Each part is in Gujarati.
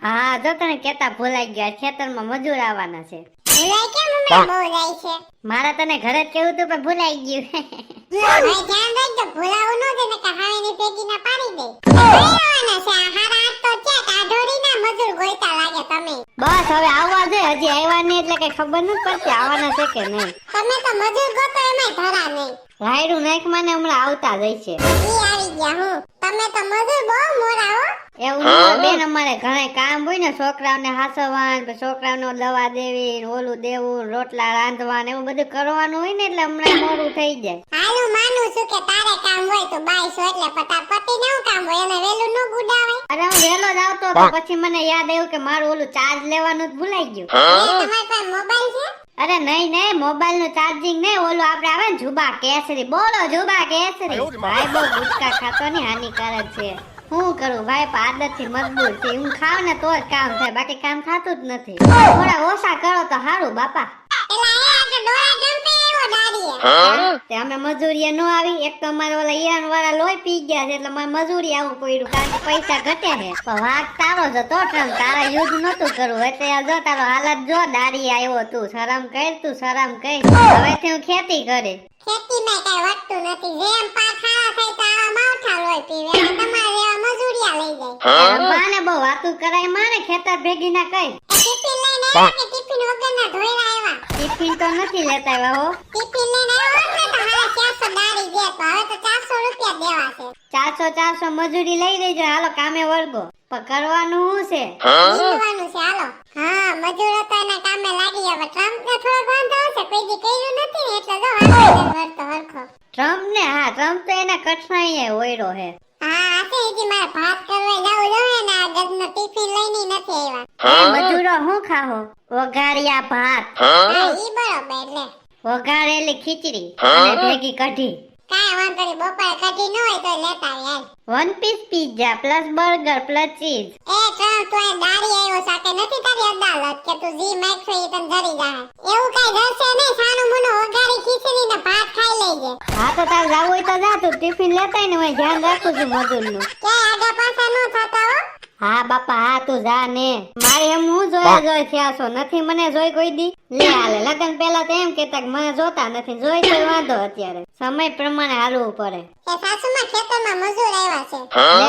હા જો તને કેતા ભૂલાઈ ગયા, ખેતરમાં મજૂર આવવાના છે. ભૂલાઈ કેમ હમણાં બહુ જાય છે? મારા તને ઘરે જ કેવું તું પણ ભૂલાઈ ગયું. હવે ધ્યાન રાખજો, ભૂલાવું ન દે કે હાવેની ભેગી ના પાડી દે. ભૂલાવાના છે આ હારા આજ તો ચેક આઢોડીના મજૂર ગોઈતા લાગે તમે. બસ હવે આવવા દે, હજી આવ્યા નહીં એટલે કઈ ખબર નથી પડતી આવવાના છે કે નહીં. તમે તો મજૂર ગોતો એમાંય ધરા નહીં. રાયડું નાખ મને હમણાં આવતા જ છે. ઈ આવી ગયા હું. તમે તો મજૂર બહુ મોરા હો. એવું ન હોય બેન, અમારે ઘરે કામ હોય ને, છોકરાઓને હાસવવાનું, પછી છોકરાઓને દવા દેવી, ઓલું દેવું, રોટલા રાંધવાનું, એવું બધું કરવાનું હોય ને એટલે હમણાં મોડું થઈ જાય. હાલું માનું છું કે તારે કામ હોય તો બાઈસો એટલે પતા પતિને શું કામ હોય એને વેલું ન ગુડાવે. અરે હું વહેલો જ આવતો હતો, પછી મને યાદ આવ્યું કે મારું ઓલું ચાર્જ લેવાનું જ ભૂલાઈ ગયું. તમારી પાસે મોબાઈલ છે? અરે નહીં નહીં, મોબાઈલ નું ચાર્જિંગ નહીં, ઓલું આપણે આવે ને જુબા કેસરી. બોલો જુબા કેસરી. ભાઈ બહુ ગુટકા ખાતો ને હાનિકારક છે. હું કરું ભાઈ, આદત થી મજબૂર છે. હું ખાવ ને તો જ કામ થાય, બાકી કામ થતું જ નથી. થોડા ઓછા કરો તો સારું બાપા. એલા એ તો ડોળા જંપે એવો દાડીએ. તે અમે મજૂરીએ ન આવી, એક તો અમારે ઓલા ઈરાન વાળા લોહી પી ગયા છે એટલે મારે મજૂરી આવવું પડ્યું, કારણ કે પૈસા ઘટે છે. પણ વાક તારો જ હતો ટ્રમ્પ, તારા યુદ્ધ નતું કરવું. એટલે જો તારો હાલત જો, દાડી આવ્યો તું. શરમ કર, તું શરમ કર. હવેથી હું ખેતી કરે. ખેતીમાં કઈ વધતું નથી. જેમ પાક ખાવા થાય તો આવા માવઠા લોહી પીવે. અને તમારે એવા મજૂરિયા લઈ જાય. માને બહુ વાતું કરાય, માને ખેતર ભેગી ના કઈ. ટિફિન લઈને આવ્યા કે ટિફિન વગરના ધોઈલા આવ્યા? ટિફિન તો નથી લેતા આવ્યા હો. ટિફિન લઈને આવ્યા હોત ને તો હારા 400 દાડી દે, તો હવે તો 400 રૂપિયા દેવા છે. 400 મજૂરી લઈ લેજો, હાલો કામે વળગો. પણ કરવાનું શું છે? જીવવાનું છે હાલો. હા મજૂરો તો એના કામે લાગી ગયા. ટ્રમ્પ ને થોડો વાંધો હશે, કોઈ દી કર્યું નથી ને એટલે જો હાલો વળતો હરખો. ટ્રમ્પ ને? હા, ટ્રમ્પ તો એના કઠણાઈ હોયરો હે. હા આતે હજી મારે ભાત કરવા જાવું જોઈએ ને, આ ગદનો ટિફિન લઈને નથી આવ્યા. મજૂરો શું ખાહો? વઘારિયા ભાત, હા ઈ બરોબર. એટલે વઘારેલી ખીચડી અને ભેગી કઢી. કાંઈ વાંધો નહીં, બપોરે કઢી ન હોય તો લેતા આવી હાલ. 1 piece pizza plus burger plus cheese. એ ટ્રમ્પ તું અહીં દાડી આવ્યો સાથે નથી તારી અદાલત કે તું જી માગશો ઈ તને ધરી જાય. એવું કઈ જશે નહીં, સાનું મુનું વઘારી ખીચડી ને ભાત ખાઈ લેજે. હા તો તાર જાવું હોય તો જા, તું ટિફિન લેતા ને હું ધ્યાન રાખું છું મજૂરનું. ક્યાંય આગા પાછા ન થતા હો. હા બાપા, હા તું જા ને. મારે એમ હું જોઈ થયા છો, નથી મને જોઈ કોઈ દી. લે હાલે, લગન પહેલા તો એમ કેતા કે મને જોતા નથી, જોઈ તો વાંધો. અત્યારે સમય પ્રમાણે હાલવું પડે. એ સાસુમાં ખેતરમાં મજૂર આવ્યા છે.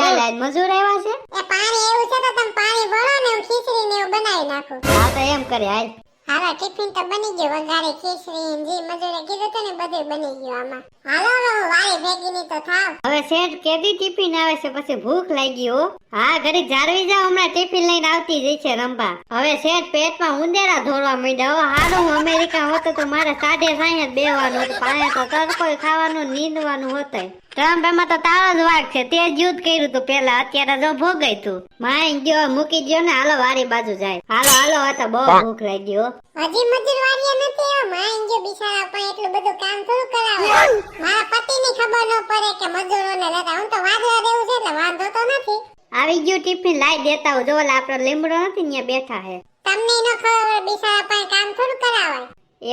લે લે, મજૂર આવ્યા છે. એ પાણી એવું છે તો તમે પાણી ભરો ને હું ખીચડી ને એવું બનાવી નાખું. હા તો એમ કરે હાલ. હાલો ટિફિન તો બની ગયું, વઘારી ખીચડી ને જી મજૂરે કીધું હતું ને બધું બની ગયું આમાં. હાલો હવે હું વારી ભેગી ની તો થાવ. હવે શેઠ કેદી ટિફિન આવે છે, પછી ભૂખ લાગી હો. હા ઘડી જાળવી જાવ, હમણાં ટિફિન લઈને આવતી જ છે રંભા. હવે શેઠ પેટમાં ઉંદેડા ધોરવા માંડ્યા. હવે હારું હું અમેરિકા હોતો તો મારે 60 બેવાનું હતું, પાણે તો તડકો ખાવાનું નીંદવાનું હતું. ટ્રમ્પ એમાં તો તારો જ વાગ છે, તે જ યુદ્ધ કર્યું તું પેલા, અત્યારે જો ભોગાય તું. માઈ ગયો મૂકી ગયો ને, હાલો વારી બાજુ જાય. હાલો હાલો, હવે તો બહુ ભૂખ લાગી હો. હજી મજૂર વાળીએ નથી આવ્યા. માઈન જો બિચારા પણ એટલું બધું કામ થોડું કરાવે. મારા પતિની ખબર ન પડે કે મજૂરોને લેતા. હું તો વાદળા દેવું છે એટલે વાંધો તો નથી. આવી ગયું ટિફિન લાઈ દેતા હું. જો આપણો લીમડો નથી ત્યાં બેઠા હે. તમને ન ખબર બિચારા પણ કામ થોડું કરાવે.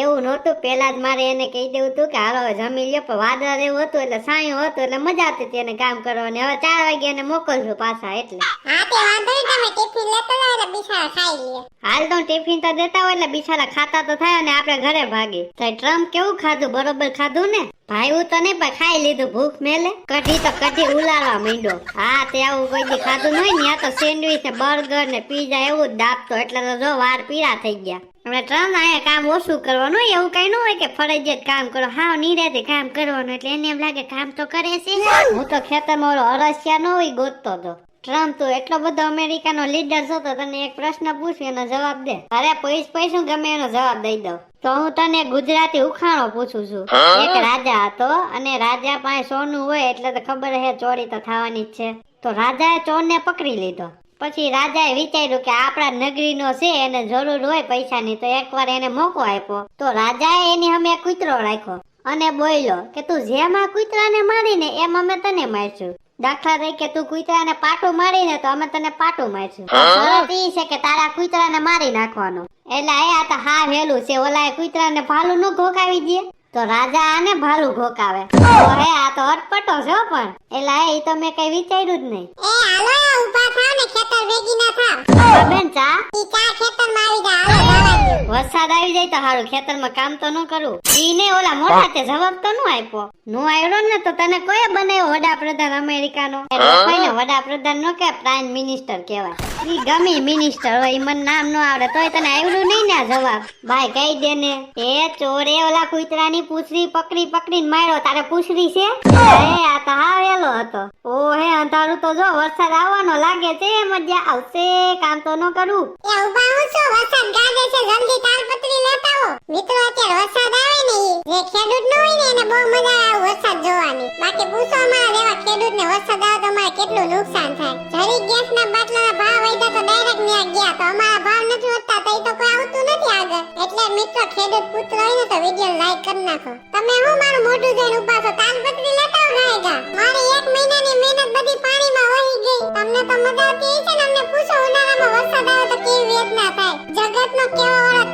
એવું નહોતું, પેલા જ મારે એને કહી દેવું હતું કે હાલો જમી લ્યો. પણ વાદળા જેવું હતું એટલે સાયું હતું એટલે મજા આવતી હતી એને કામ કરવાની. હવે 4 વાગે એને મોકલશું પાછા એટલે. હા તે વાંધો નહીં, તમે ટિફિન લેતા જાવ એટલે બિચારા ખાઈ લે. હાલ તો ટિફિન તો દેતા હોય એટલે બિચારા ખાતા તો થાય અને આપણે ઘરે ભાગી. તો ટ્રમ્પ કેવું ખાધું? બરોબર ખાધું ને? ભાઈ તો નહીં પણ ખાઈ લીધું, ભૂખ મેલે. કઢી તો કઢી ઉલાળવા માંડ્યો. હા તે આવું કોઈ દી ખાધું નહીં ને. આ તો સેન્ડવીચ ને બર્ગર ને પીઝા એવું જ દાબતો, એટલે તો જો વાર પીળા થઈ ગયા. હવે ટ્રમ્પ અહીંયા કામ ઓછું કરવાનું, એવું કઈ ન હોય કે ફરજિયાત કામ કરો. હા નિરાતે કામ કરવાનું, એટલે એને એમ લાગે કામ તો કરે છે. હું તો ખેતરમાં ઓલો અરસિયા ન હોય ગોતતો હતો. ટ્રમ્પ તું એટલો બધો અમેરિકાનો લીડર છો તો તને એક પ્રશ્ન પૂછું, એનો જવાબ દે. અરે પૈસું ગમે એનો જવાબ દઈ દઉં. તો હું તને ગુજરાતી ઉખાણો પૂછું છું. એક રાજા હતો અને રાજા પાસે સોનું હોય એટલે તો ખબર હે ચોરી તો થવાની જ છે. તો રાજાએ ચોરને પકડી લીધો. પછી રાજાએ વિચાર્યું કે આપણા નગરીનો છે, એને જરૂર હોય પૈસાની, તો એકવાર એને મોકો આપ્યો. તો રાજાએ એની સામે કૂતરો રાખ્યો અને બોલ્યો કે તું જેમ આ કૂતરાને મારીને એમ અમે તને મારશું. દાખલા તરીકે તું કૂતરાને પાટું મારીને તો અમે તને પાટું મારશું. શરત ઈ છે કે તારા કૂતરાને મારી નાખવાનો. એટલે આ તો હા વેલું છે, ઓલા કૂતરાને ભાલું ન ઘોકાવી દે તો રાજા આને ભાલું ઘોકાવે. તો હે આ તો અટપટો છે પણ. એટલે એ તો મેં કઈ વિચાર્યું જ નહીં. એ હાલો ઊભા થાવ ને ખેતર અત્યારે ભેગી ના થાવ. હા બેન ચા ઈ ચા ખેતરમાં આવી જાય, હાલો જવા દ્યો. વરસાદ આવી જાય તો હારું ખેતરમાં કામ તો ન કરું. ઈ ને ઓલા મોટા તે જવાબ તો નો આપ્યો. નો આવ્યો ને તો તને કોઈ બનાવ્યો વડાપ્રધાન અમેરિકાનો? એટલે કોઈને વડાપ્રધાન નો કે પ્રાઇમ મિનિસ્ટર કહેવાય. ઈ ગમી મિનિસ્ટર હોય, ઈ મને નામ નો આવડે તોય તને આવડું નહીં ને આ જવાબ. ભાઈ કહી દે ને. એ ચોરે ઓલા કૂતરાની પૂંછડી પકડીને માર્યો. તારે પૂંછડી છે? એ આ તો હાવ એલો હતો. ઓહે અંધારું તો જો વરસાદ આવવાનો લાગે છે. મજા આવશે, કામ તો ન કરું. એ ઊભા હું છું, વરસાદ ગાજે છે, જલ્દી તાલપત્રી લેતા આવો. મિત્રો અત્યારે વરસાદ આવે ને જે ખેડૂત ન હોય ને એને બહુ મજા આવે વરસાદ જોવાની. બાકી પૂછો અમારા જેવા ખેડૂતને વરસાદ આવે તો અમારે કેટલું નુકસાન થાય. જરી ગેસના બાટલાના ભાવ વધ્યા તો ડાયરેક્ટ ન્યા ગયા, તો અમારા ભાવ નથી વધતા તો ઈ તો કોઈ આવતું નથી આગળ. એટલે મિત્રો ખેડૂત પુત્ર હોય ને તો વિડિયો લાઈક કરી નાખો. તમે હું મારું મોઢું જોઈને ઊભા છો? તાલપત્રી લેતા આવો ગાયગા. મારી 1 મહિનાની મહેનત બધી પાણીમાં વહી ગઈ. તમને તો મજા આવતી હશે ને? અમને પૂછો ઉનાળામાં વરસાદ આવે તો કેવી વેદના થાય. જગતનો કેવો વાળો